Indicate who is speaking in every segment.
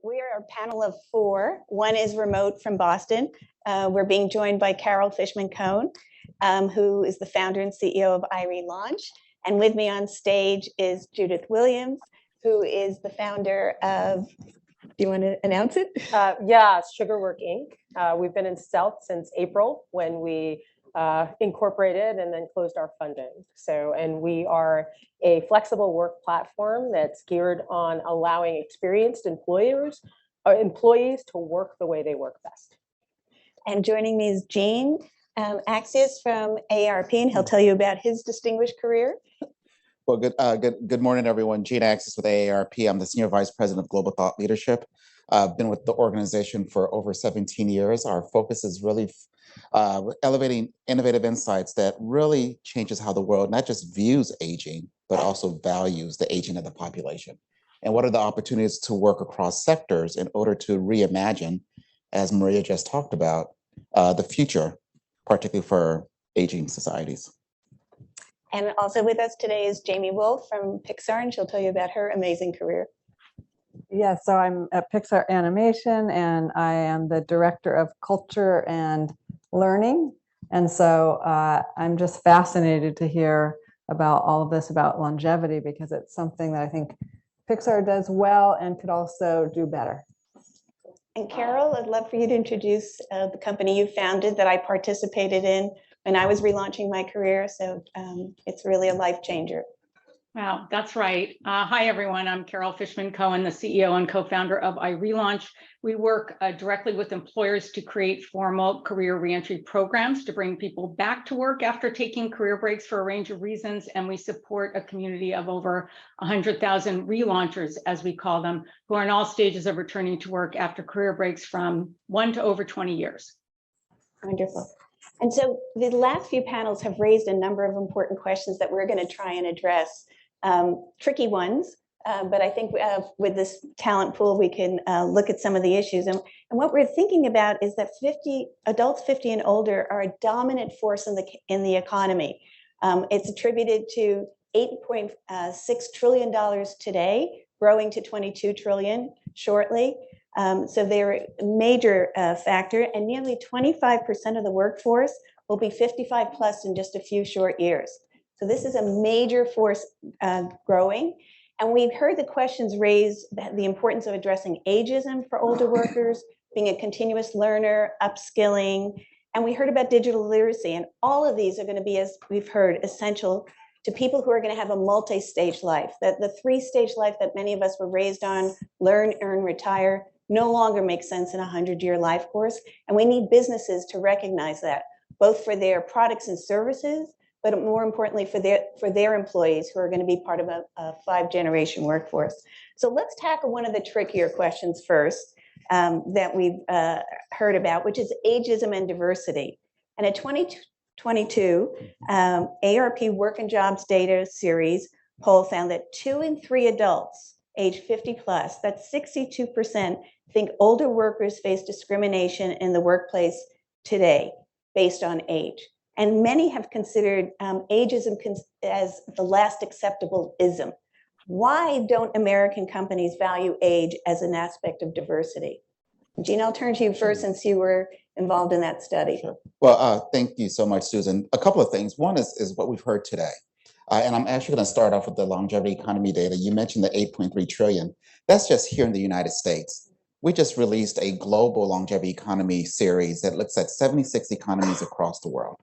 Speaker 1: We are a panel of four. One is remote from Boston. We're being joined by Carol Fishman-Cohen, who is the founder and CEO of iRelaunch. And with me on stage is Judith Williams, who is the founder of, do you want to announce it?
Speaker 2: Yeah, Sugarwork Inc. We've been in stealth since April when we incorporated and then closed our funding. And we are a flexible work platform that's geared on allowing experienced employees to work the way they work best.
Speaker 1: And joining me is Gene Accius from AARP, and he'll tell you about his distinguished career.
Speaker 3: Well, good morning, everyone. Gene Accius with AARP. I'm the Senior Vice President of Global Thought Leadership. I've been with the organization for over 17 years. Our focus is really elevating innovative insights that really changes how the world not just views aging, but also values the aging of the population. And what are the opportunities to work across sectors in order to reimagine, as Maria just talked about, the future, particularly for aging societies.
Speaker 1: And also with us today is Jamie Woolf from Pixar, and she'll tell you about her amazing career.
Speaker 4: Yeah, so I'm at Pixar Animation, and I am the Director of Culture and Learning. And so I'm just fascinated to hear about all of this about longevity, because it's something that I think Pixar does well and could also do better.
Speaker 1: And Carol, I'd love for you to introduce the company you founded that I participated in when I was relaunching my career. So it's really a life changer.
Speaker 5: Wow, that's right. Hi, everyone. I'm Carol Fishman-Cohen, the CEO and co-founder of iRelaunch. We work directly with employers to create formal career reentry programs to bring people back to work after taking career breaks for a range of reasons. And we support a community of over 100,000 relaunchers, as we call them, who are in all stages of returning to work after career breaks from 1 to over 20 years.
Speaker 1: Wonderful. And so the last few panels have raised a number of important questions that we're going to try and address. Tricky ones, but I think with this talent pool, we can look at some of the issues. And what we're thinking about is that adults 50 and older are a dominant force in the economy. It's attributed to $8.6 trillion today, growing to $22 trillion shortly. So they're a major factor, and nearly 25% of the workforce will be 55 plus in just a few short years. So this is a major force growing. And we've heard the questions raised, the importance of addressing ageism for older workers, being a continuous learner, upskilling. And we heard about digital literacy. And all of these are going to be, as we've heard, essential to people who are going to have a multi-stage life. That the three-stage life that many of us were raised on, learn, earn, retire, no longer makes sense in a 100-year life course. And we need businesses to recognize that, both for their products and services, but more importantly for their employees who are going to be part of a 5-generation workforce. So let's tackle one of the trickier questions first that we've heard about, which is ageism and diversity. And a 2022 AARP Work and Jobs Data Series poll found that 2 in 3 adults age 50 plus, that's 62%, think older workers face discrimination in the workplace today based on age. And many have considered ageism as the last acceptable ism. Why don't American companies value age as an aspect of diversity? Gene, I'll turn to you first since you were involved in that study.
Speaker 3: Sure. Well, thank you so much, Susan. A couple of things. One is what we've heard today. And I'm actually going to start off with the longevity economy data. You mentioned the 8.3 trillion. That's just here in the United States. We just released a global longevity economy series that looks at 76 economies across the world.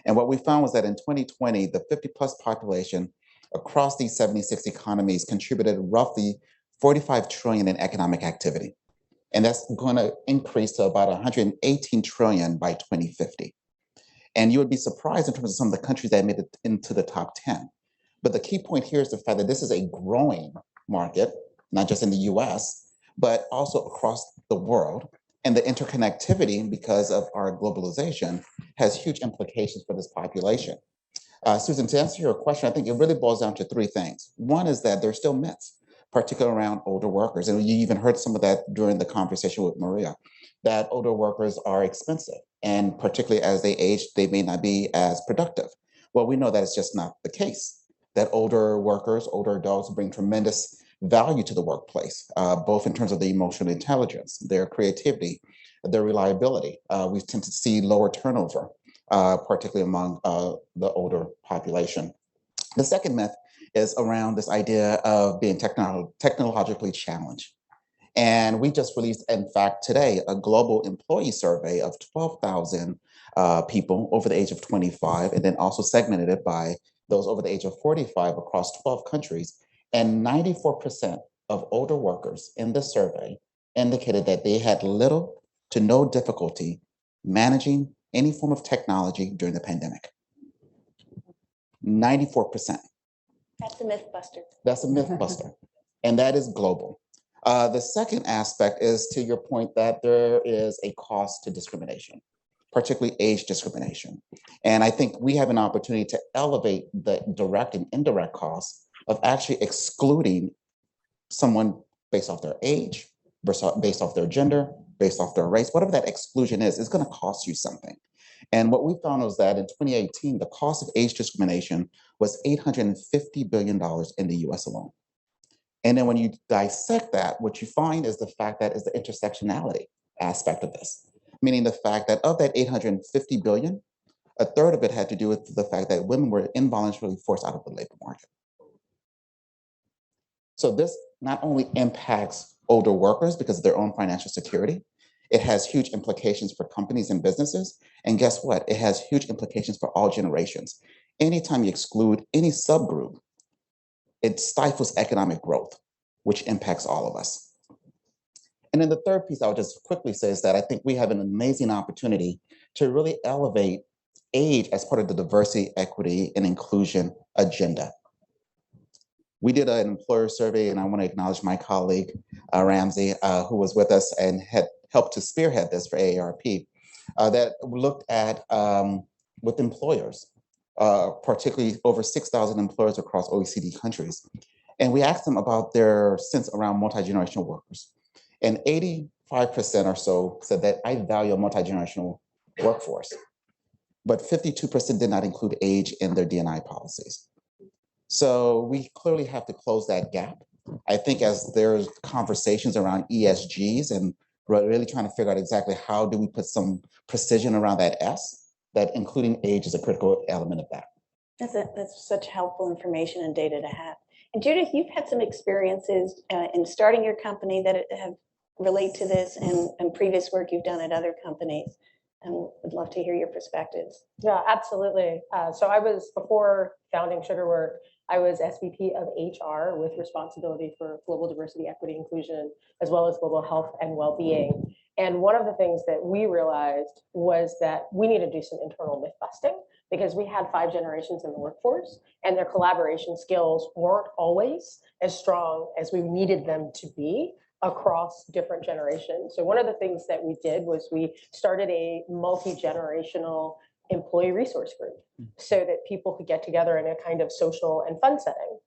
Speaker 3: And what we found was that in 2020, the 50 plus population across these 76 economies contributed roughly 45 trillion in economic activity. And that's going to increase to about 118 trillion by 2050. And you would be surprised in terms of some of the countries that made it into the top 10. But the key point here is the fact that this is a growing market, not just in the US, but also across the world. And the interconnectivity, because of our globalization, has huge implications for this population. Susan, to answer your question, I think it really boils down to 3 things. One is that there's still myths, particularly around older workers. And you even heard some of that during the conversation with Maria, that older workers are expensive. And particularly as they age, they may not be as productive. Well, we know that it's just not the case, that older workers, older adults bring tremendous value to the workplace, both in terms of the emotional intelligence, their creativity, their reliability. We tend to see lower turnover, particularly among the older population. The second myth is around this idea of being technologically challenged. And we just released, in fact, today, a global employee survey of 12,000 people over the age of 25, and then also segmented it by those over the age of 45 across 12 countries. And 94% of older workers in the survey indicated that they had little to no difficulty managing any form of technology during the pandemic. 94%.
Speaker 1: That's a myth buster.
Speaker 3: That's a myth buster. And that is global. The second aspect is to your point that there is a cost to discrimination, particularly age discrimination. And I think we have an opportunity to elevate the direct and indirect costs of actually excluding someone based off their age, based off their gender, based off their race, whatever that exclusion is going to cost you something. And what we found was that in 2018, the cost of age discrimination was $850 billion in the US alone. And then when you dissect that, what you find is the fact that is the intersectionality aspect of this, meaning the fact that of that 850 billion, a third of it had to do with the fact that women were involuntarily forced out of the labor market. So this not only impacts older workers because of their own financial security, it has huge implications for companies and businesses. And guess what? It has huge implications for all generations. Anytime you exclude any subgroup, it stifles economic growth, which impacts all of us. And then the third piece I'll just quickly say is that I think we have an amazing opportunity to really elevate age as part of the diversity, equity, and inclusion agenda. We did an employer survey, and I want to acknowledge my colleague, Ramsey, who was with us and had helped to spearhead this for AARP, that looked at with employers, particularly over 6,000 employers across OECD countries. And we asked them about their sense around multi-generational workers. And 85% or so said that I value a multi-generational workforce, but 52% did not include age in their D&I policies. So we clearly have to close that gap. I think as there's conversations around ESGs and really trying to figure out exactly how do we put some precision around that S, that including age is a critical element of that.
Speaker 1: That's such helpful information and data to have. And Judith, you've had some experiences in starting your company that have relate to this and previous work you've done at other companies. And would love to hear your perspectives.
Speaker 2: Yeah, absolutely. So I was, before founding Sugarwork, I was SVP of HR with responsibility for global diversity, equity, inclusion, as well as global health and well-being. And one of the things that we realized was that we needed to do some internal myth busting because we had 5 generations in the workforce and their collaboration skills weren't always as strong as we needed them to be across different generations. So one of the things that we did was we started a multi-generational employee resource group so that people could get together in a kind of social and fun setting.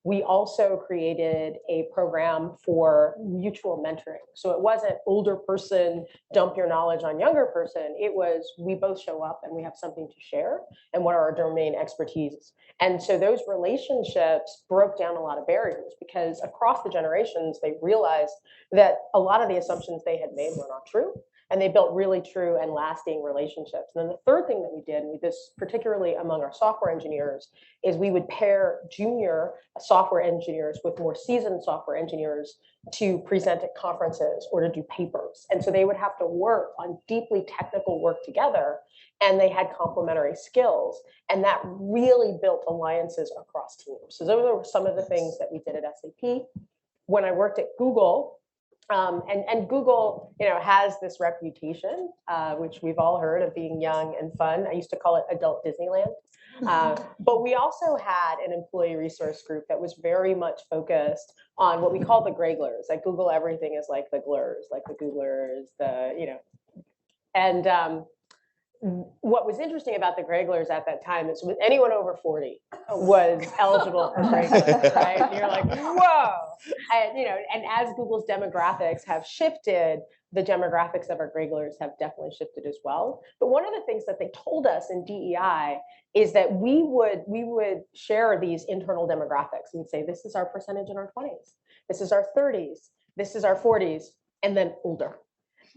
Speaker 2: We also created a program for mutual mentoring. So it wasn't older person, dump your knowledge on younger person. It was, we both show up and we have something to share and what are our domain expertise. And so those relationships broke down a lot of barriers because across the generations, they realized that a lot of the assumptions they had made were not true. And they built really true and lasting relationships. And then the third thing that we did, and we did this particularly among our software engineers, is we would pair junior software engineers with more seasoned software engineers to present at conferences or to do papers. And so they would have to work on deeply technical work together, and they had complementary skills. And that really built alliances across teams. So those were some of the things that we did at SAP. When I worked at Google, and Google, has this reputation, which we've all heard of being young and fun. I used to call it adult Disneyland. But we also had an employee resource group that was very much focused on what we call the Greyglers. At Google, everything is like the glers, like the Googlers, and what was interesting about the Greyglers at that time is anyone over 40 was eligible for Greyglers, right? And you're like, whoa. And, and as Google's demographics have shifted, the demographics of our graders have definitely shifted as well. But one of the things that they told us in DEI is that we would share these internal demographics and say, this is our percentage in our 20s, this is our 30s, this is our 40s, and then older.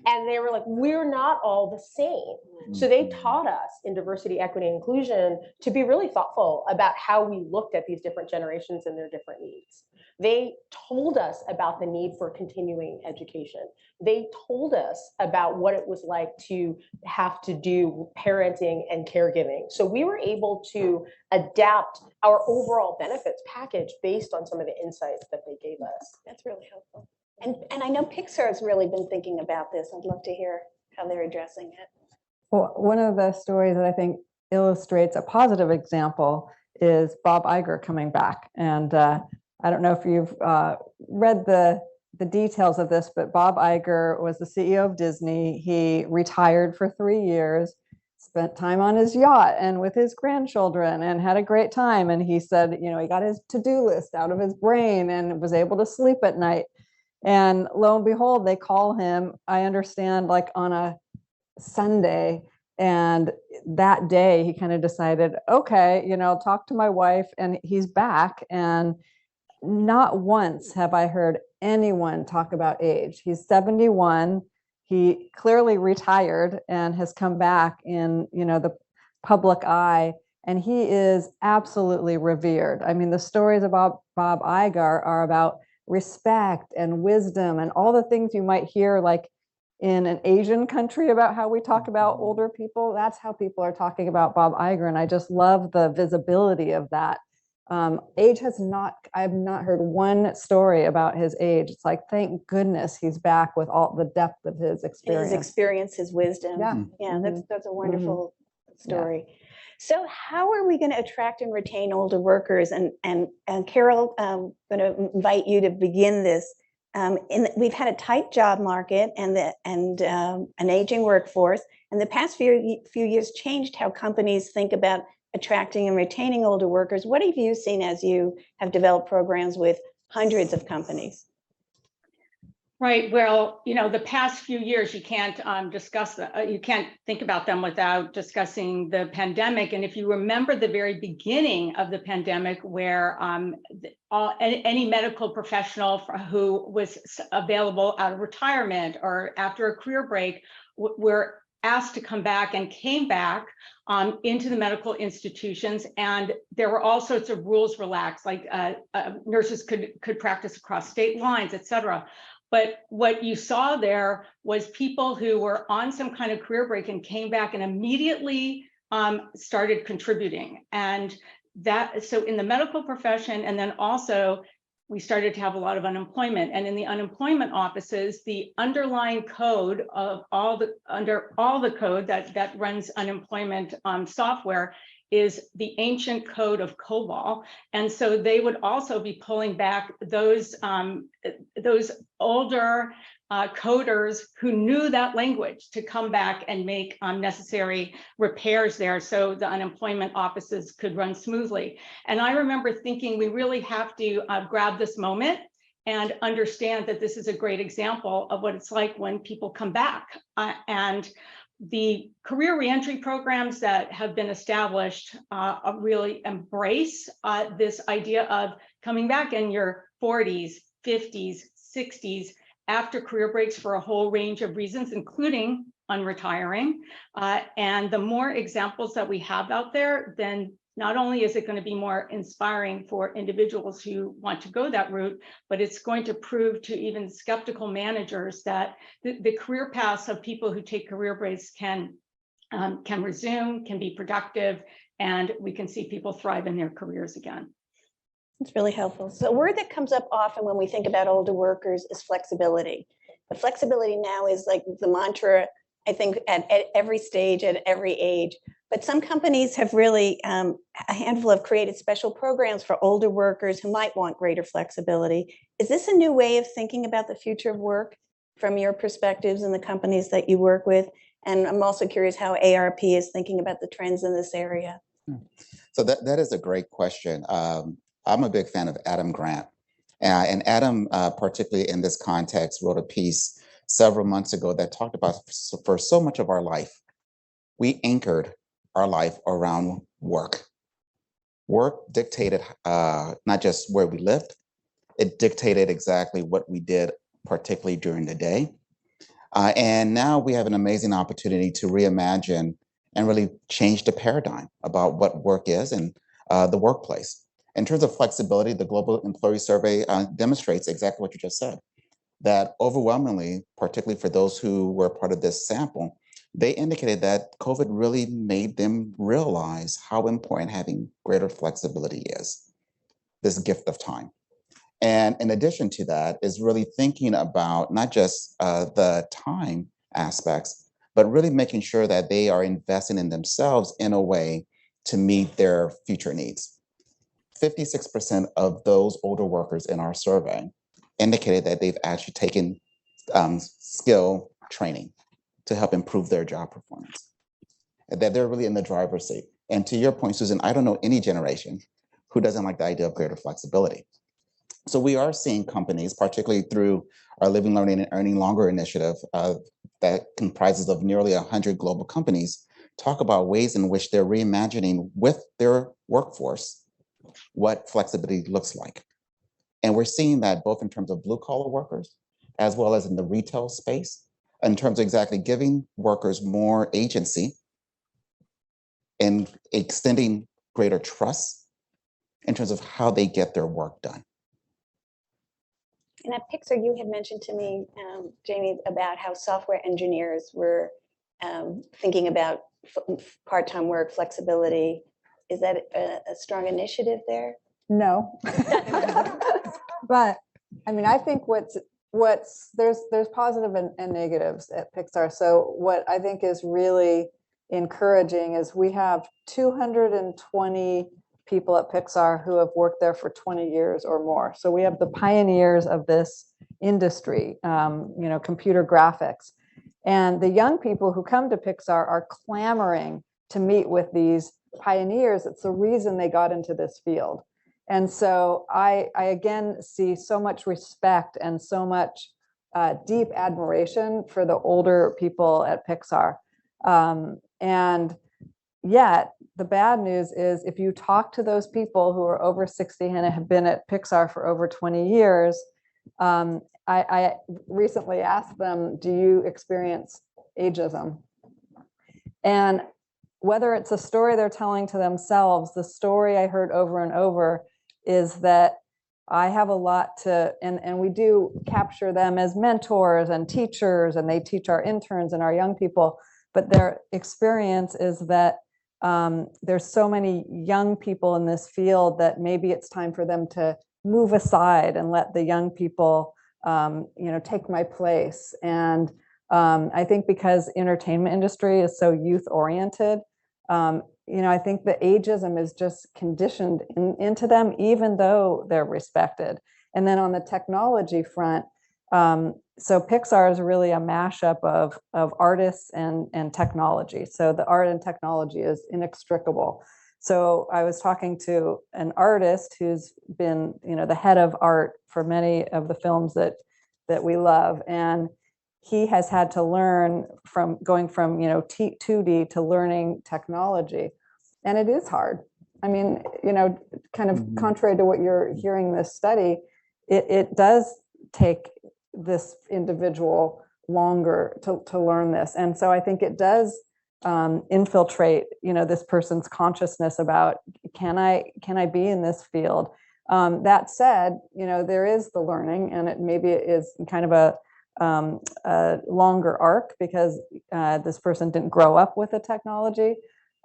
Speaker 2: And they were like, we're not all the same. So they taught us in diversity, equity, and inclusion to be really thoughtful about how we looked at these different generations and their different needs. They told us about the need for continuing education. They told us about what it was like to have to do parenting and caregiving. So we were able to adapt our overall benefits package based on some of the insights that they gave us.
Speaker 1: That's really helpful. And I know Pixar has really been thinking about this. I'd love to hear how they're addressing it.
Speaker 4: Well, one of the stories that I think illustrates a positive example is Bob Iger coming back. And I don't know if you've read the details of this, but Bob Iger was the CEO of Disney. He retired for 3 years, spent time on his yacht and with his grandchildren and had a great time. And he said, you know, he got his to-do list out of his brain and was able to sleep at night. And lo and behold, they call him, I understand, like on a Sunday. And that day he kind of decided, okay, you know, talk to my wife, and he's back. And not once have I heard anyone talk about age. He's 71. He clearly retired and has come back in, you know, the public eye. And he is absolutely revered. I mean, the stories about Bob Iger are about respect and wisdom and all the things you might hear like in an Asian country about how we talk about older people. That's how people are talking about Bob Iger. And I just love the visibility of that. Age has not, I've not heard one story about his age. It's like, thank goodness he's back with all the depth of his experience.
Speaker 1: His experience, his wisdom.
Speaker 4: Yeah.
Speaker 1: Yeah, that's a wonderful story. So how are we going to attract and retain older workers? And Carol, I'm going to invite you to begin this. We've had a tight job market and an aging workforce, and the past few years changed how companies think about attracting and retaining older workers. What have you seen as you have developed programs with hundreds of companies?
Speaker 5: Right. Well, you know, the past few years, you can't discuss that. You can't think about them without discussing the pandemic. And if you remember the very beginning of the pandemic, where any medical professional who was available out of retirement or after a career break were asked to come back and came back into the medical institutions. And there were all sorts of rules relaxed, like nurses could practice across state lines, et cetera. But what you saw there was people who were on some kind of career break and came back and immediately started contributing. And so in the medical profession, and then also we started to have a lot of unemployment. And in the unemployment offices, the underlying code of under all the code that runs unemployment software is the ancient code of COBOL. And so they would also be pulling back those older coders who knew that language to come back and make necessary repairs there so the unemployment offices could run smoothly. And I remember thinking we really have to grab this moment and understand that this is a great example of what it's like when people come back. And the career reentry programs that have been established really embrace this idea of coming back in your 40s, 50s, 60s after career breaks for a whole range of reasons, including unretiring. And the more examples that we have out there, then not only is it going to be more inspiring for individuals who want to go that route, but it's going to prove to even skeptical managers that the career paths of people who take career breaks can resume, can be productive, and we can see people thrive in their careers again.
Speaker 1: It's really helpful. So a word that comes up often when we think about older workers is flexibility. But flexibility now is like the mantra, I think, at every stage, at every age. But some companies have really, a handful have created special programs for older workers who might want greater flexibility. Is this a new way of thinking about the future of work from your perspectives and the companies that you work with? And I'm also curious how AARP is thinking about the trends in this area.
Speaker 3: So that is a great question. I'm a big fan of Adam Grant. And Adam, particularly in this context, wrote a piece several months ago that talked about for so much of our life, we anchored our life around work. Work dictated not just where we lived, it dictated exactly what we did, particularly during the day. And now we have an amazing opportunity to reimagine and really change the paradigm about what work is and the workplace. In terms of flexibility, the Global Employee Survey demonstrates exactly what you just said, that overwhelmingly, particularly for those who were part of this sample, they indicated that COVID really made them realize how important having greater flexibility is, this gift of time. And in addition to that is really thinking about not just the time aspects, but really making sure that they are investing in themselves in a way to meet their future needs. 56% of those older workers in our survey indicated that they've actually taken skill training to help improve their job performance, and that they're really in the driver's seat. And to your point, Susan, I don't know any generation who doesn't like the idea of greater flexibility. So we are seeing companies, particularly through our Living, Learning, and Earning Longer initiative that comprises of nearly 100 global companies, talk about ways in which they're reimagining with their workforce what flexibility looks like. And we're seeing that both in terms of blue collar workers, as well as in the retail space, in terms of exactly giving workers more agency and extending greater trust in terms of how they get their work done.
Speaker 1: And at Pixar, you had mentioned to me, Jamie, about how software engineers were thinking about part-time work, flexibility. Is that a strong initiative there?
Speaker 4: No. But I mean, I think there's positive and negatives at Pixar. So what I think is really encouraging is we have 220 people at Pixar who have worked there for 20 years or more. So we have the pioneers of this industry, computer graphics. And the young people who come to Pixar are clamoring to meet with these pioneers. It's the reason they got into this field. And so I again see so much respect and so much deep admiration for the older people at Pixar. And yet, the bad news is if you talk to those people who are over 60 and have been at Pixar for over 20 years, I recently asked them, do you experience ageism? And whether it's a story they're telling to themselves, the story I heard over and over is that I have a lot to, and we do capture them as mentors and teachers, and they teach our interns and our young people, but their experience is that there's so many young people in this field that maybe it's time for them to move aside and let the young people, take my place. And I think because entertainment industry is so youth oriented, I think the ageism is just conditioned into them, even though they're respected. And then on the technology front, so Pixar is really a mashup of artists and technology. So the art and technology is inextricable. So I was talking to an artist who's been, the head of art for many of the films that we love, and he has had to learn from going from 2D to learning technology, and it is hard. I mean, kind of contrary to what you're hearing this study, it does take this individual longer to learn this, and so I think it does infiltrate this person's consciousness about can I be in this field. That said, there is the learning, and maybe it is kind of a longer arc because this person didn't grow up with the technology.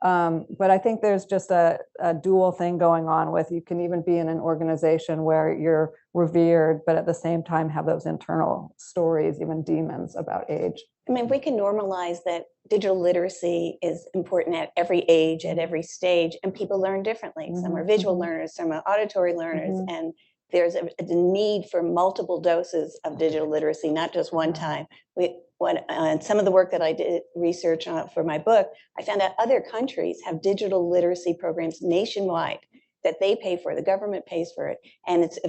Speaker 4: But I think there's just a dual thing going on with you can even be in an organization where you're revered, but at the same time have those internal stories, even demons about age.
Speaker 1: I mean, if we can normalize that digital literacy is important at every age, at every stage, and people learn differently. Some are visual learners, some are auditory learners, and there's a need for multiple doses of digital literacy, not just one time. Some of the work that I did research on for my book, I found out other countries have digital literacy programs nationwide that they pay for, the government pays for it, and it's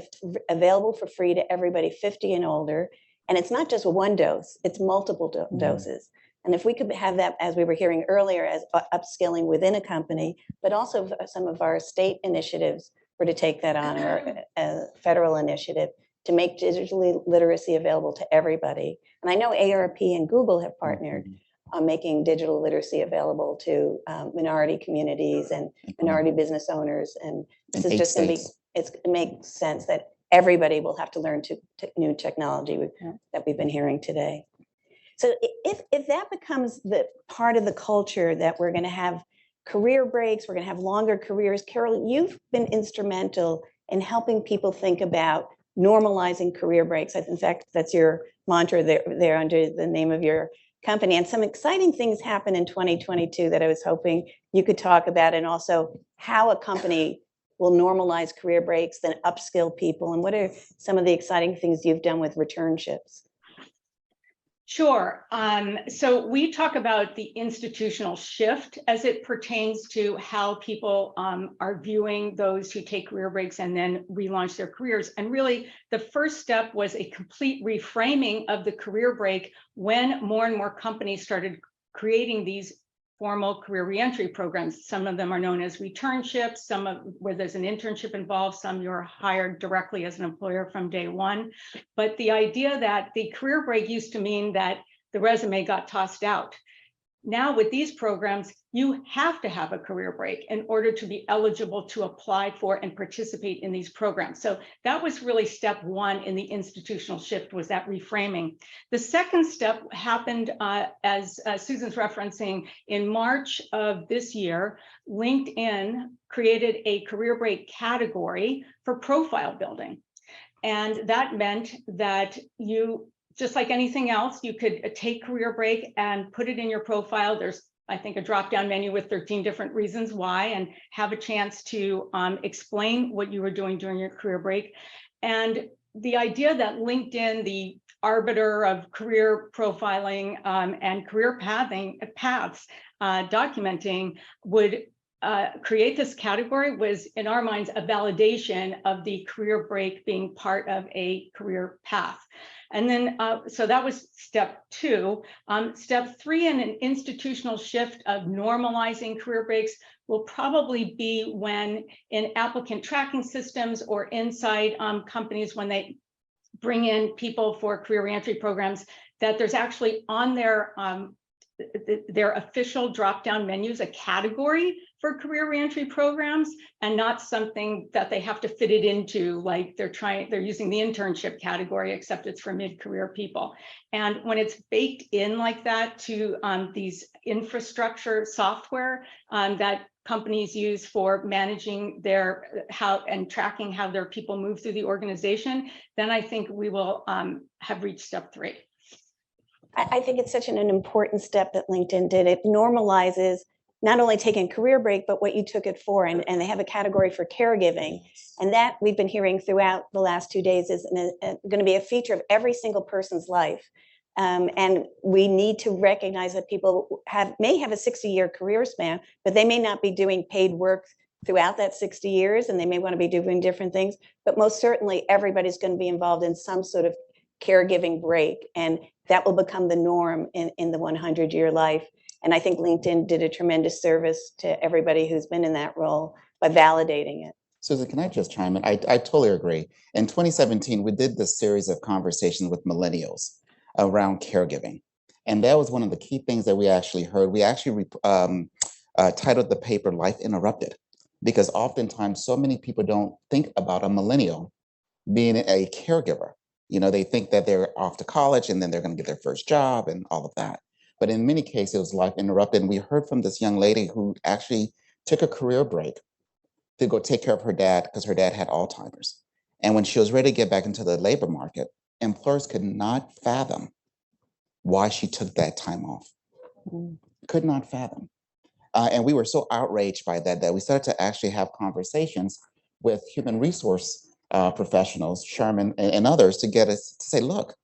Speaker 1: available for free to everybody 50 and older. And it's not just one dose, it's multiple doses. And if we could have that, as we were hearing earlier, as upskilling within a company, but also some of our state initiatives were to take that on, or a federal initiative to make digital literacy available to everybody. And I know AARP and Google have partnered on making digital literacy available to minority communities and minority business owners. And this is just going to be, it makes sense that everybody will have to learn new technology that we've been hearing today. So if that becomes the part of the culture that we're going to have career breaks, we're going to have longer careers. Carol, you've been instrumental in helping people think about normalizing career breaks. In fact, that's your mantra there under the name of your company. And some exciting things happen in 2022 that I was hoping you could talk about, and also how a company will normalize career breaks, then upskill people. And what are some of the exciting things you've done with returnships?
Speaker 5: Sure. So we talk about the institutional shift as it pertains to how people are viewing those who take career breaks and then relaunch their careers. And really, the first step was a complete reframing of the career break when more and more companies started creating these formal career reentry programs. Some of them are known as returnships, some of where there's an internship involved, some you're hired directly as an employer from day one. But the idea that the career break used to mean that the resume got tossed out. Now with these programs, you have to have a career break in order to be eligible to apply for and participate in these programs. So that was really step one in the institutional shift, was that reframing. The second step happened, as Susan's referencing, in March of this year. LinkedIn created a career break category for profile building. And that meant that you, just like anything else, you could take career break and put it in your profile. There's, I think, a drop-down menu with 13 different reasons why, and have a chance to explain what you were doing during your career break. And the idea that LinkedIn, the arbiter of career profiling and career paths documenting, would create this category was, in our minds, a validation of the career break being part of a career path. And then, so that was step two. Step three in an institutional shift of normalizing career breaks will probably be when in applicant tracking systems or inside companies, when they bring in people for career reentry programs, that there's actually on their official drop-down menus a category for career reentry programs, and not something that they have to fit it into, like they're using the internship category, except it's for mid-career people. And when it's baked in like that to these infrastructure software that companies use for managing their and tracking how their people move through the organization, then I think we will have reached step three.
Speaker 1: I think it's such an important step that LinkedIn did. It normalizes not only taking a career break, but what you took it for. And they have a category for caregiving. And that we've been hearing throughout the last 2 days is going to be a feature of every single person's life. And we need to recognize that people may have a 60-year career span, but they may not be doing paid work throughout that 60 years, and they may want to be doing different things. But most certainly, everybody's going to be involved in some sort of caregiving break, and that will become the norm in the 100-year life. And I think LinkedIn did a tremendous service to everybody who's been in that role by validating it.
Speaker 3: Susan, can I just chime in? I totally agree. In 2017, we did this series of conversations with millennials around caregiving. And that was one of the key things that we actually heard. We actually titled the paper Life Interrupted, because oftentimes so many people don't think about a millennial being a caregiver. You know, they think that they're off to college and then they're going to get their first job and all of that. But in many cases, it was life interrupted. And we heard from this young lady who actually took a career break to go take care of her dad because her dad had Alzheimer's. And when she was ready to get back into the labor market, employers could not fathom why she took that time off. Could not fathom. And we were so outraged by that we started to actually have conversations with human resource professionals, Sherman and others, to get us to say, look,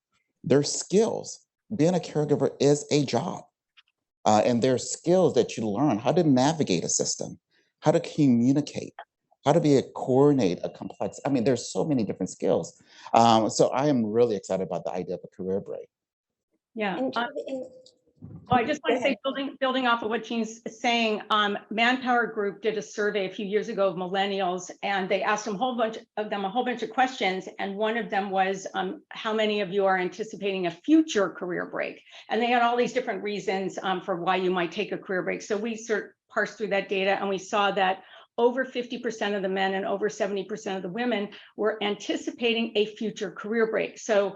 Speaker 3: there's skills. Being a caregiver is a job. And there's skills that you learn, how to navigate a system, how to communicate, how to coordinate a complex, I mean, there's so many different skills. So I am really excited about the idea of a career break.
Speaker 5: Yeah.
Speaker 1: And
Speaker 5: Oh, I just want to
Speaker 1: Go
Speaker 5: say, building off of what Jean's saying, Manpower Group did a survey a few years ago of millennials, and they asked them a whole bunch of questions. And one of them was, how many of you are anticipating a future career break? And they had all these different reasons for why you might take a career break. So we parsed through that data, and we saw that over 50% of the men and over 70% of the women were anticipating a future career break. So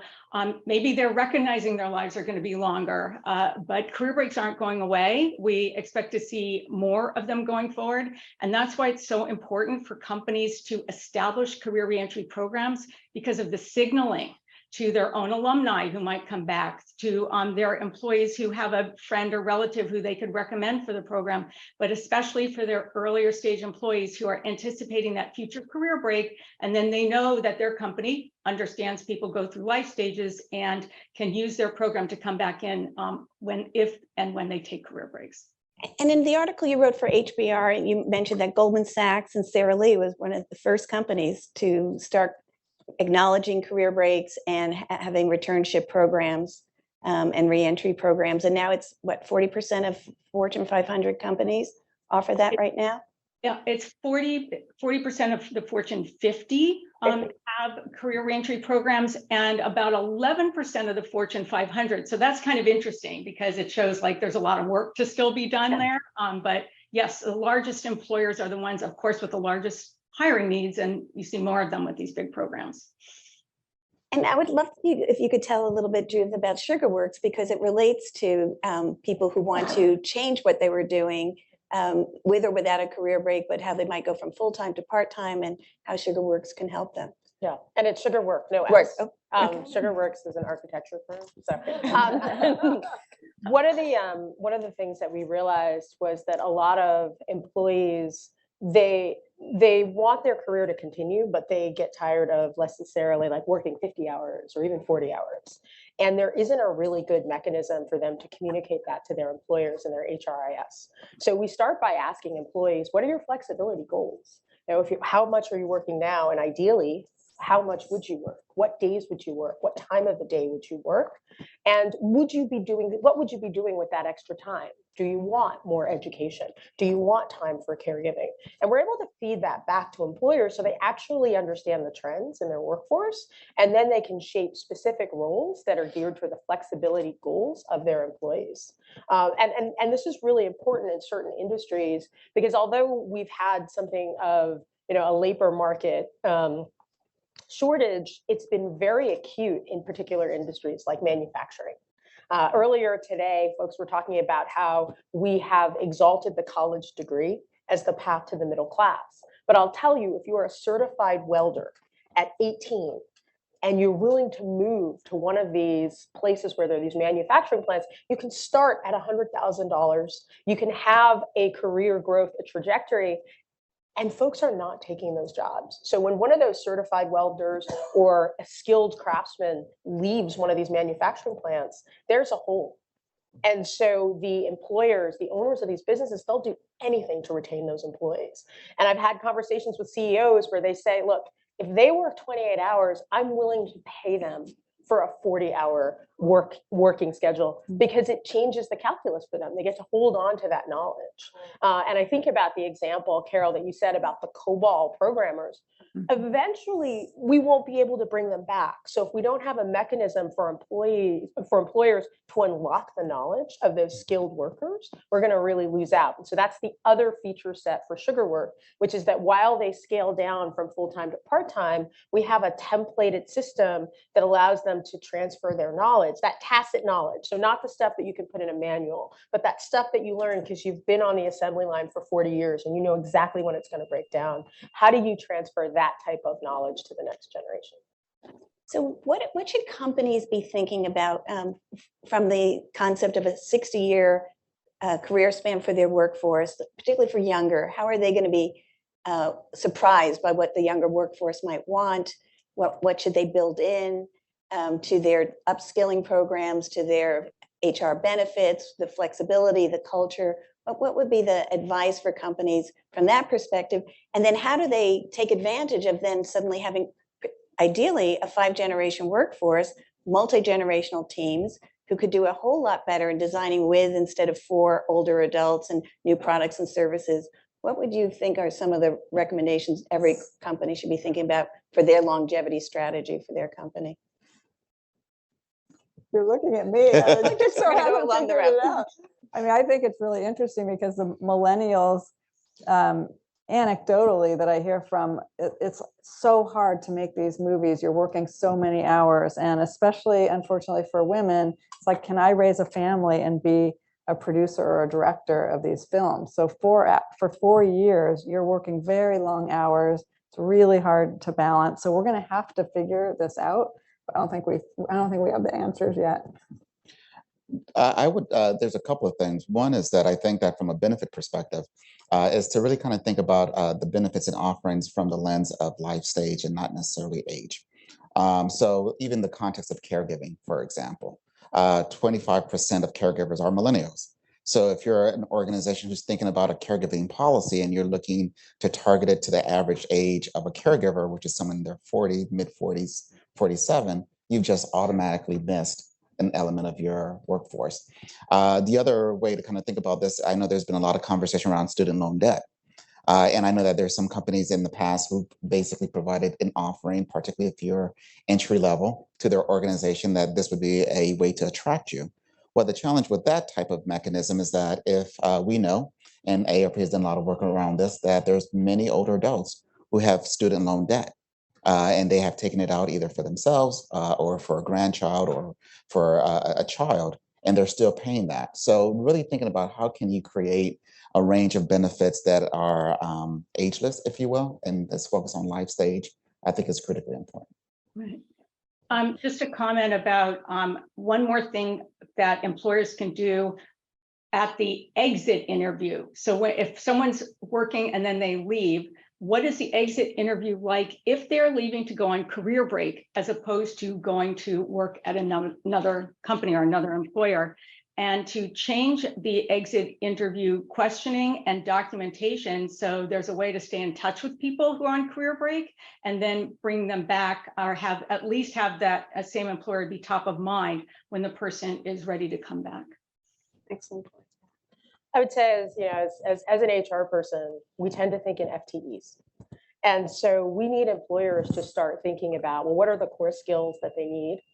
Speaker 5: maybe they're recognizing their lives are going to be longer, but career breaks aren't going away. We expect to see more of them going forward. And that's why it's so important for companies to establish career reentry programs, because of the signaling to their own alumni who might come back, to their employees who have a friend or relative who they could recommend for the program, but especially for their earlier stage employees who are anticipating that future career break. And then they know that their company understands people go through life stages and can use their program to come back in if and when they take career breaks.
Speaker 1: And in the article you wrote for HBR, you mentioned that Goldman Sachs and Sara Lee was one of the first companies to start acknowledging career breaks and having returnship programs and reentry programs. And now it's what, 40% of Fortune 500 companies offer that right now?
Speaker 5: Yeah, it's 40% of the Fortune 50 have career reentry programs, and about 11% of the Fortune 500. So that's kind of interesting, because it shows like there's a lot of work to still be done there. But yes, the largest employers are the ones, of course, with the largest hiring needs, and you see more of them with these big programs.
Speaker 1: And I would love if you could tell a little bit, Judith, about SugarWorks, because it relates to people who want to change what they were doing with or without a career break, but how they might go from full-time to part-time, and how SugarWorks can help them.
Speaker 2: Yeah, and it's SugarWork, no S.
Speaker 1: Right. Oh, okay.
Speaker 2: SugarWorks is an architecture firm. So one of the things that we realized was that a lot of employees, they want their career to continue, but they get tired of necessarily like working 50 hours or even 40 hours. And there isn't a really good mechanism for them to communicate that to their employers and their HRIS. So we start by asking employees, what are your flexibility goals? You know, how much are you working now? And ideally, how much would you work? What days would you work? What time of the day would you work? And what would you be doing with that extra time? Do you want more education? Do you want time for caregiving? And we're able to feed that back to employers so they actually understand the trends in their workforce, and then they can shape specific roles that are geared to the flexibility goals of their employees. And this is really important in certain industries, because although we've had something of a labor market shortage, it's been very acute in particular industries like manufacturing. Earlier today, folks were talking about how we have exalted the college degree as the path to the middle class. But I'll tell you, if you are a certified welder at 18 and you're willing to move to one of these places where there are these manufacturing plants, you can start at $100,000. You can have a career growth, a trajectory. And folks are not taking those jobs. So when one of those certified welders or a skilled craftsman leaves one of these manufacturing plants, there's a hole. And so the employers, the owners of these businesses, they'll do anything to retain those employees. And I've had conversations with CEOs where they say, look, if they work 28 hours, I'm willing to pay them for a 40-hour working schedule, because it changes the calculus for them. They get to hold on to that knowledge. And I think about the example, Carol, that you said about the COBOL programmers. Eventually, we won't be able to bring them back. So if we don't have a mechanism for employers to unlock the knowledge of those skilled workers, we're going to really lose out. And so that's the other feature set for SugarWork, which is that while they scale down from full-time to part-time, we have a templated system that allows them to transfer their knowledge, that tacit knowledge. So not the stuff that you can put in a manual, but that stuff that you learn because you've been on the assembly line for 40 years and you know exactly when it's going to break down. How do you transfer that type of knowledge to the next generation?
Speaker 1: So what should companies be thinking about from the concept of a 60-year career span for their workforce, particularly for younger? How are they going to be surprised by what the younger workforce might want? What should they build in to their upskilling programs, to their HR benefits, the flexibility, the culture? What would be the advice for companies from that perspective? And then how do they take advantage of then suddenly having, ideally, a 5-generation workforce, multi-generational teams who could do a whole lot better in designing with instead of for older adults and new products and services? What would you think are some of the recommendations every company should be thinking about for their longevity strategy for their company?
Speaker 4: You're looking at me. I just
Speaker 1: We're gonna go along the route.
Speaker 4: I mean, I think it's really interesting because the millennials, anecdotally that I hear from, it's so hard to make these movies. You're working so many hours, and especially, unfortunately, for women, it's like, can I raise a family and be a producer or a director of these films? So for 4 years, you're working very long hours. It's really hard to balance. So we're going to have to figure this out. But I don't think we have the answers yet.
Speaker 3: There's a couple of things. One is that I think that from a benefit perspective, is to really kind of think about the benefits and offerings from the lens of life stage and not necessarily age. So even the context of caregiving, for example, 25% of caregivers are millennials. So if you're an organization who's thinking about a caregiving policy and you're looking to target it to the average age of a caregiver, which is someone in their 40s, mid 40s, 47, you've just automatically missed an element of your workforce. The other way to kind of think about this, I know there's been a lot of conversation around student loan debt. And I know that there's some companies in the past who basically provided an offering, particularly if you're entry level to their organization, that this would be a way to attract you. Well, the challenge with that type of mechanism is that if we know, and AARP has done a lot of work around this, that there's many older adults who have student loan debt. And they have taken it out either for themselves or for a grandchild or for a child, and they're still paying that. So really thinking about how can you create a range of benefits that are ageless, if you will, and let's focus on life stage, I think is critically important.
Speaker 5: Right. Just a comment about one more thing that employers can do at the exit interview. So if someone's working and then they leave, what is the exit interview like if they're leaving to go on career break as opposed to going to work at another company or another employer? And to change the exit interview questioning and documentation so there's a way to stay in touch with people who are on career break and then bring them back, or have at least have that same employer be top of mind when the person is ready to come back.
Speaker 1: Excellent.
Speaker 2: I would say, as an HR person, we tend to think in FTEs. And so we need employers to start thinking about, well, what are the core skills that they need?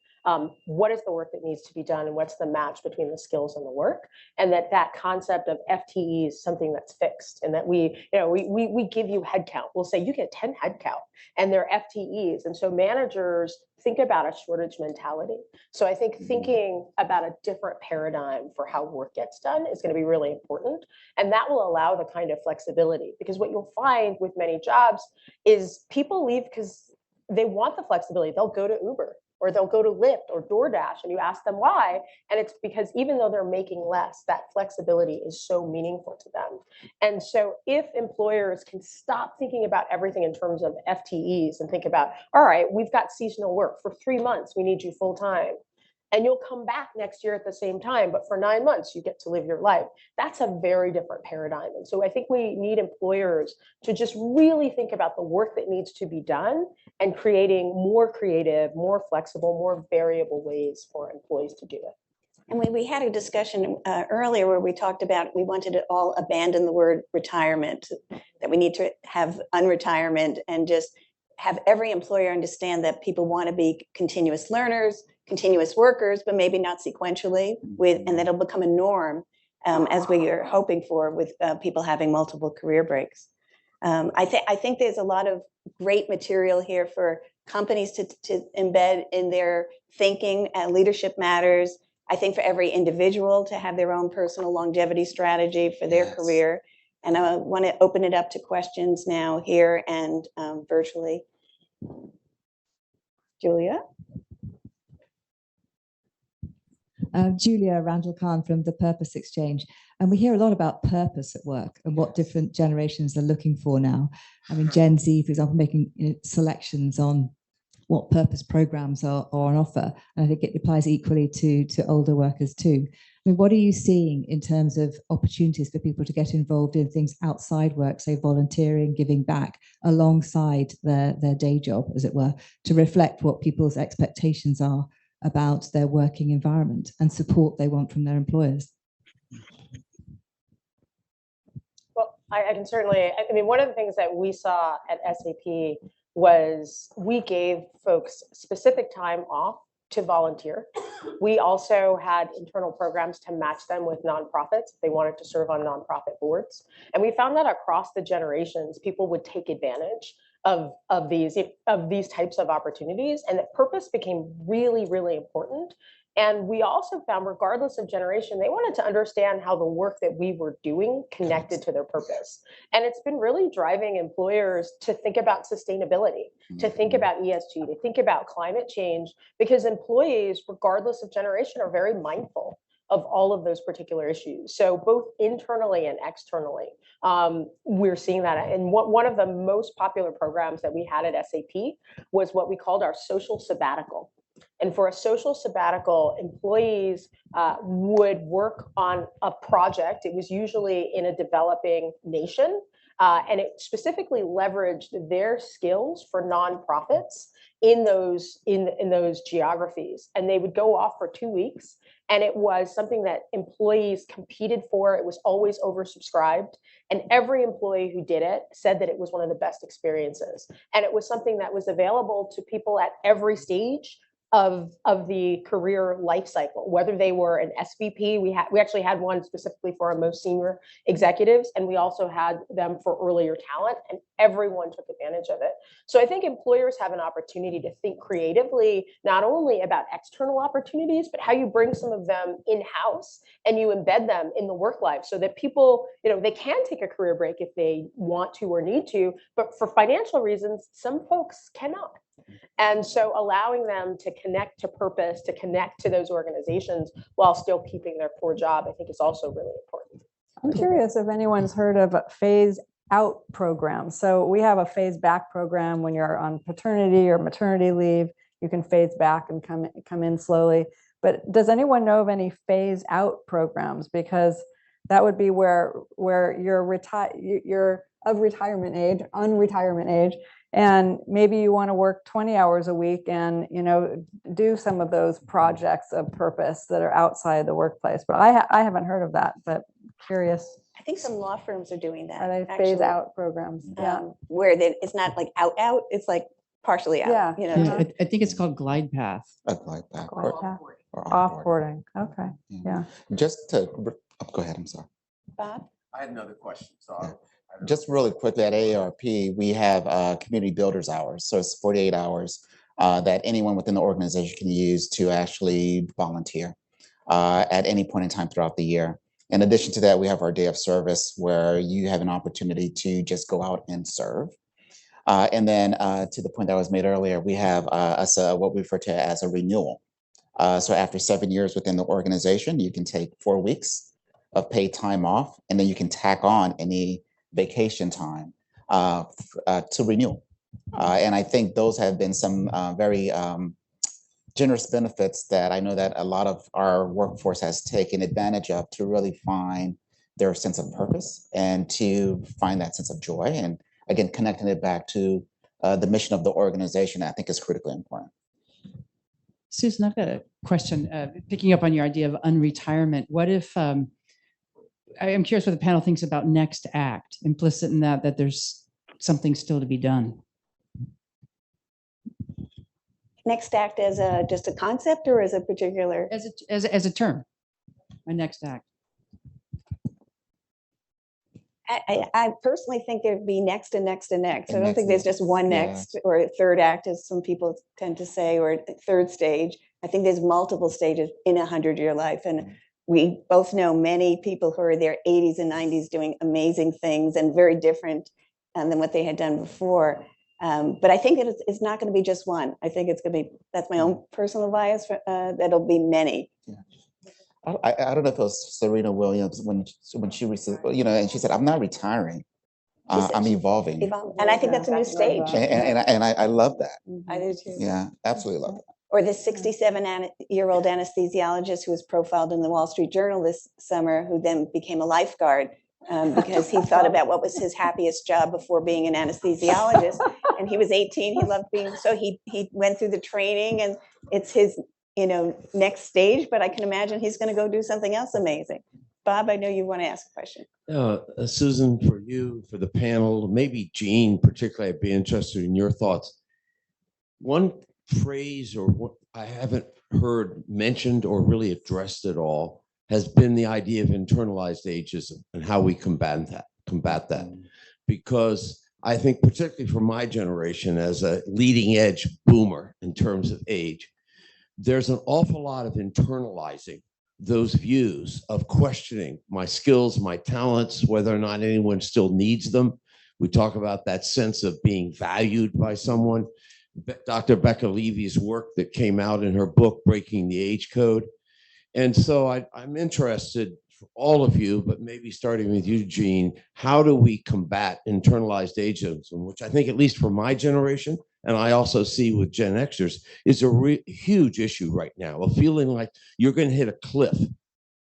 Speaker 2: What is the work that needs to be done, and what's the match between the skills and the work? And that concept of FTE is something that's fixed, and that we give you headcount. We'll say you get 10 headcount, and they're FTEs. And so managers think about a shortage mentality. So I think thinking about a different paradigm for how work gets done is going to be really important, and that will allow the kind of flexibility. Because what you'll find with many jobs is people leave because they want the flexibility. They'll go to Uber, or they'll go to Lyft or DoorDash, and you ask them why, and it's because even though they're making less, that flexibility is so meaningful to them. And so if employers can stop thinking about everything in terms of FTEs and think about, all right, we've got seasonal work for 3 months, we need you full time, and you'll come back next year at the same time, but for 9 months, you get to live your life. That's a very different paradigm. And so I think we need employers to just really think about the work that needs to be done and creating more creative, more flexible, more variable ways for employees to do it.
Speaker 1: And we had a discussion earlier where we talked about, we wanted to all abandon the word retirement, that we need to have unretirement and just have every employer understand that people want to be continuous learners, continuous workers, but maybe not sequentially, and that'll become a norm as we are hoping for with people having multiple career breaks. I think there's a lot of great material here for companies to embed in their thinking. Leadership matters. I think for every individual to have their own personal longevity strategy for their career. And I want to open it up to questions now here and virtually. Julia?
Speaker 6: Julia Randall-Khan from the Purpose Exchange. And we hear a lot about purpose at work and what different generations are looking for now. I mean, Gen Z, for example, making selections on what purpose programs are on offer. And I think it applies equally to older workers too. I mean, what are you seeing in terms of opportunities for people to get involved in things outside work, say volunteering, giving back, alongside their day job, as it were, to reflect what people's expectations are about their working environment and support they want from their employers?
Speaker 2: Well, I can certainly, I mean, one of the things that we saw at SAP was we gave folks specific time off to volunteer. We also had internal programs to match them with nonprofits if they wanted to serve on nonprofit boards. And we found that across the generations, people would take advantage of these types of opportunities, and that purpose became really, really important. And we also found, regardless of generation, they wanted to understand how the work that we were doing connected to their purpose. And it's been really driving employers to think about sustainability, to think about ESG, to think about climate change, because employees, regardless of generation, are very mindful of all of those particular issues. So both internally and externally, we're seeing that. And one of the most popular programs that we had at SAP was what we called our social sabbatical. And for a social sabbatical, employees would work on a project. It was usually in a developing nation, and it specifically leveraged their skills for nonprofits in those geographies. And they would go off for 2 weeks. And it was something that employees competed for. It was always oversubscribed. And every employee who did it said that it was one of the best experiences. And it was something that was available to people at every stage of the career life cycle, whether they were an SVP. We actually had one specifically for our most senior executives, and we also had them for earlier talent, and everyone took advantage of it. So I think employers have an opportunity to think creatively, not only about external opportunities, but how you bring some of them in-house and you embed them in the work life so that people, they can take a career break if they want to or need to, but for financial reasons, some folks cannot. And so allowing them to connect to purpose, to connect to those organizations while still keeping their core job, I think is also really important.
Speaker 4: I'm curious if anyone's heard of a phase out program. So we have a phase back program when you're on paternity or maternity leave. You can phase back and come in slowly. But does anyone know of any phase out programs? Because that would be where you're of retirement age, on retirement age, and maybe you want to work 20 hours a week and do some of those projects of purpose that are outside the workplace. But I haven't heard of that, but curious.
Speaker 1: I think some law firms are doing that.
Speaker 4: Are they
Speaker 1: actually,
Speaker 4: phase out programs? Yeah.
Speaker 1: Where it's not like out, it's like partially out.
Speaker 4: Yeah.
Speaker 7: Yeah, I think it's called glide path.
Speaker 3: A glide path
Speaker 4: Glide
Speaker 3: or
Speaker 4: path.
Speaker 3: offboarding.
Speaker 4: Offboarding. Okay. Yeah.
Speaker 3: Just to go ahead. I'm sorry.
Speaker 1: Bob?
Speaker 8: I had another question. So
Speaker 3: Yeah. Just really quickly, at AARP, we have community builders hours. So it's 48 hours that anyone within the organization can use to actually volunteer at any point in time throughout the year. In addition to that, we have our day of service where you have an opportunity to just go out and serve. And then to the point that was made earlier, we have what we refer to as a renewal. So after 7 years within the organization, you can take 4 weeks of paid time off, and then you can tack on any vacation time to renew. And I think those have been some very generous benefits that I know that a lot of our workforce has taken advantage of to really find their sense of purpose and to find that sense of joy. And again, connecting it back to the mission of the organization, I think is critically important.
Speaker 7: Susan, I've got a question. Picking up on your idea of unretirement, what if, I'm curious what the panel thinks about next act, implicit in that there's something still to be done.
Speaker 1: Next act as just a concept or as a particular?
Speaker 7: As a term, a next act.
Speaker 1: I personally think there'd be next and next and next. I
Speaker 3: And
Speaker 1: don't think
Speaker 3: next
Speaker 1: there's just one
Speaker 3: yeah.
Speaker 1: next or a third act, as some people tend to say, or a third stage. I think there's multiple stages in a 100-year life. And we both know many people who are in their 80s and 90s doing amazing things and very different than what they had done before. But I think it's not going to be just one. I think it's going to be, that's my own personal bias, that'll be many.
Speaker 3: Yeah. I don't know if it was Serena Williams when she recently, and she said, I'm not retiring. I'm evolving.
Speaker 1: And I think that's a new stage.
Speaker 3: And I love that.
Speaker 1: I do too.
Speaker 3: Yeah, absolutely love it.
Speaker 1: Or the 67-year-old anesthesiologist who was profiled in the Wall Street Journal this summer, who then became a lifeguard because he thought about what was his happiest job before being an anesthesiologist. And he was 18. He loved being, so he went through the training, and it's his, next stage. But I can imagine he's going to go do something else amazing. Bob, I know you want to ask a question.
Speaker 8: Susan, for you, for the panel, maybe Jean particularly, I'd be interested in your thoughts. One phrase or what I haven't heard mentioned or really addressed at all has been the idea of internalized ageism and how we combat that. Because I think particularly for my generation as a leading edge boomer in terms of age, there's an awful lot of internalizing those views of questioning my skills, my talents, whether or not anyone still needs them. We talk about that sense of being valued by someone. Dr. Becca Levy's work that came out in her book, Breaking the Age Code. And so I'm interested for all of you, but maybe starting with you, Jean, how do we combat internalized ageism, which I think, at least for my generation, and I also see with Gen Xers, is a huge issue right now, a feeling like you're going to hit a cliff.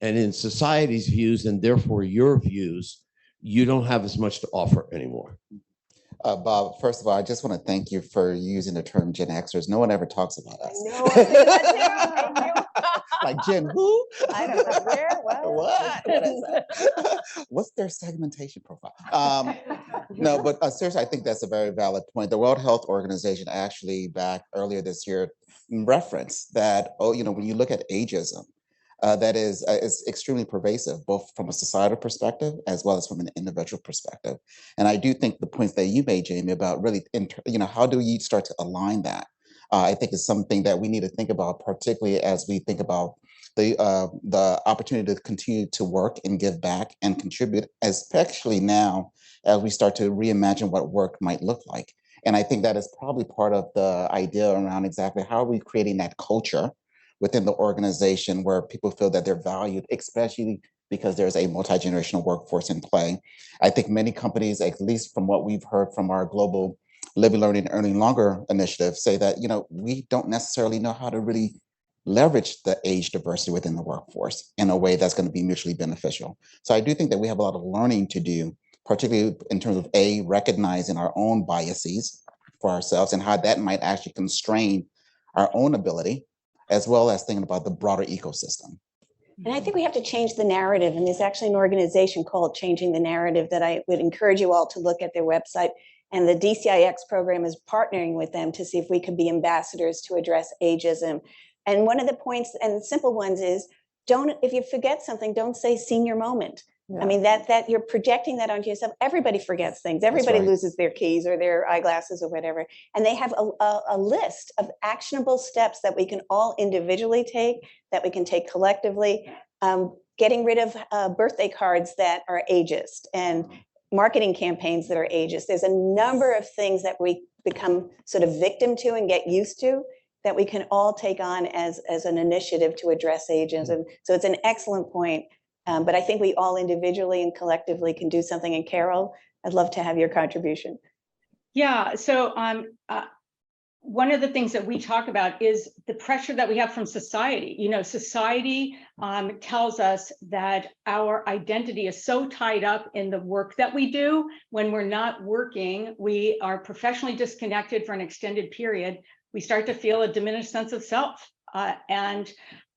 Speaker 8: And in society's views, and therefore your views, you don't have as much to offer anymore.
Speaker 3: Bob, first of all, I just want to thank you for using the term Gen Xers. No one ever talks about us. Like Gen who?
Speaker 1: I don't know where.
Speaker 3: What is that? What's their segmentation profile? No, but seriously, I think that's a very valid point. The World Health Organization actually back earlier this year referenced that, when you look at ageism, that is extremely pervasive, both from a societal perspective as well as from an individual perspective. And I do think the points that you made, Jamie, about really, how do you start to align that? I think is something that we need to think about, particularly as we think about the opportunity to continue to work and give back and contribute, especially now as we start to reimagine what work might look like. And I think that is probably part of the idea around exactly how are we creating that culture within the organization where people feel that they're valued, especially because there's a multi-generational workforce in play. I think many companies, at least from what we've heard from our global Living, Learning, Earning Longer initiative, say that, we don't necessarily know how to really leverage the age diversity within the workforce in a way that's going to be mutually beneficial. So I do think that we have a lot of learning to do, particularly in terms of recognizing our own biases for ourselves and how that might actually constrain our own ability, as well as thinking about the broader ecosystem.
Speaker 1: And I think we have to change the narrative. And there's actually an organization called Changing the Narrative that I would encourage you all to look at their website. And the DCIX program is partnering with them to see if we could be ambassadors to address ageism. And one of the points, and the simple ones, is if you forget something, don't say senior moment. Yeah. I mean, that you're projecting that onto yourself. Everybody forgets things. Everybody loses their keys or their eyeglasses or whatever. And they have a list of actionable steps that we can all individually take, that we can take collectively. Getting rid of birthday cards that are ageist and marketing campaigns that are ageist. There's a number of things that we become sort of victim to and get used to that we can all take on as an initiative to address ageism. So it's an excellent point. But I think we all individually and collectively can do something. And Carol, I'd love to have your contribution.
Speaker 5: Yeah, so one of the things that we talk about is the pressure that we have from society. Society tells us that our identity is so tied up in the work that we do. When we're not working, we are professionally disconnected for an extended period. We start to feel a diminished sense of self. And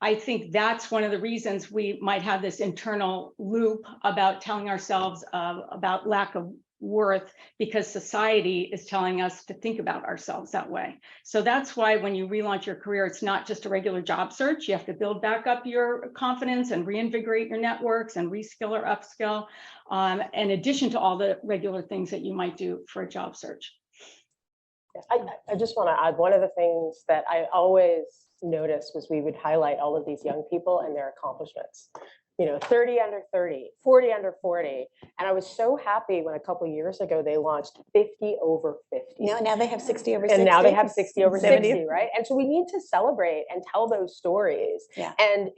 Speaker 5: I think that's one of the reasons we might have this internal loop about telling ourselves about lack of worth, because society is telling us to think about ourselves that way. So that's why when you relaunch your career, it's not just a regular job search. You have to build back up your confidence and reinvigorate your networks and reskill or upskill, in addition to all the regular things that you might do for a job search.
Speaker 2: I just want to add, one of the things that I always noticed was we would highlight all of these young people and their accomplishments. 30 under 30, 40 under 40. And I was so happy when a couple of years ago they launched 50 over 50.
Speaker 1: No, now they have 60 over 60.
Speaker 2: And now they have 60 over
Speaker 1: 70.
Speaker 2: 60, right? And so we need to celebrate and tell those stories.
Speaker 1: Yeah.
Speaker 2: And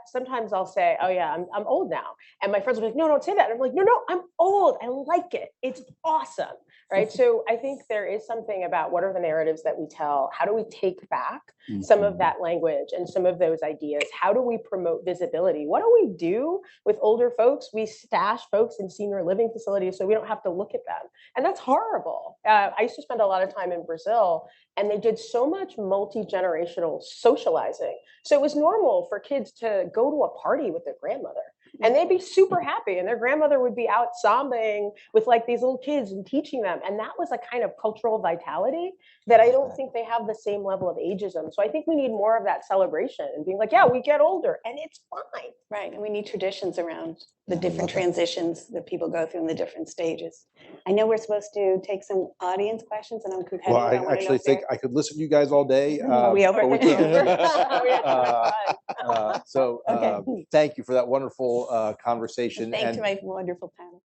Speaker 2: sometimes I'll say, oh yeah, I'm old now. And my friends will be like, no, don't say that. And I'm like, no, I'm old. I like it. It's awesome, right? So I think there is something about what are the narratives that we tell? How do we take back some of that language and some of those ideas? How do we promote visibility? What do we do with older folks? We stash folks in senior living facilities so we don't have to look at them. And that's horrible. I used to spend a lot of time in Brazil, and they did so much multi-generational socializing. So it was normal for kids to go to a party with their grandmother. And they'd be super happy, and their grandmother would be out sambing with like these little kids and teaching them. And that was a kind of cultural vitality that I don't think they have the same level of ageism. So I think we need more of that celebration and being like, yeah, we get older and it's fine.
Speaker 1: Right, and we need traditions around the different transitions that people go through in the different stages. I know we're supposed to take some audience questions, and I'm competitive.
Speaker 9: Well, I actually think I could listen to you guys all day.
Speaker 1: Are we over?
Speaker 9: but we can't.
Speaker 1: Okay.
Speaker 9: Thank you for that wonderful conversation.
Speaker 1: Thanks
Speaker 9: and
Speaker 1: to my wonderful panel.